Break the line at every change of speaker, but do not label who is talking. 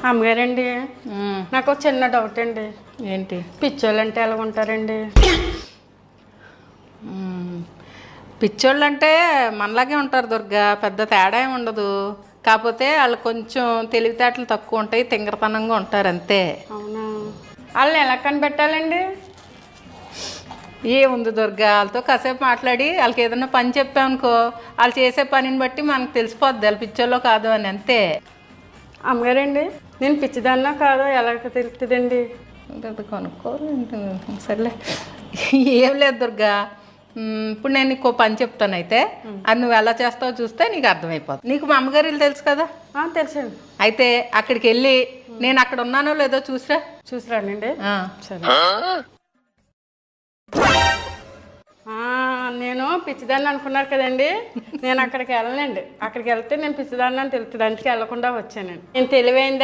అమ్మగారండి,
ఉమ్,
నాకు ఒక చిన్న డౌట్ అండి.
ఏంటి?
పిచ్చోళ్ళు అంటే ఎలా ఉంటారండి?
పిచ్చోళ్ళు అంటే మనలాగే ఉంటారు దుర్గా, పెద్ద తేడా ఏమి ఉండదు. కాకపోతే వాళ్ళు కొంచెం తెలివితేటలు తక్కువ ఉంటాయి, తింగరతనంగా ఉంటారు అంతే.
అవునా? వాళ్ళని ఎలా కనిపెట్టాలండి?
ఏముంది దుర్గా, వాళ్ళతో కాసేపు మాట్లాడి వాళ్ళకి ఏదైనా పని చెప్పామనుకో, వాళ్ళు చేసే పనిని బట్టి మనకు తెలిసిపోద్ది వాళ్ళు పిచ్చోళ్ళో కాదు అని, అంతే.
అమ్మగారండి, నేను పిచ్చిదాన్నా కాదో ఎలా తెలుస్తుందండి?
అది కొనుక్కోరు సర్లే. ఏం లేదు దుర్గా, ఇప్పుడు నేను నీకు పని చెప్తాను అయితే, అది నువ్వు ఎలా చేస్తావో చూస్తే నీకు అర్థమైపోతుంది. నీకు మా అమ్మగారు ఇల్లు తెలుసు కదా?
తెలుసండి.
అయితే అక్కడికి వెళ్ళి నేను అక్కడ ఉన్నానో లేదో చూసిరా.
చూసిరానండి.
ఆ.
సరే. నేను పిచ్చిదాన్ని అనుకున్నారు కదండి, నేను అక్కడికి వెళ్ళనండి. అక్కడికి వెళ్తే నేను పిచ్చిదాన్ని అని తెలుస్తుంది, అందుకే వెళ్ళకుండా వచ్చానండి. నేను తెలివైందా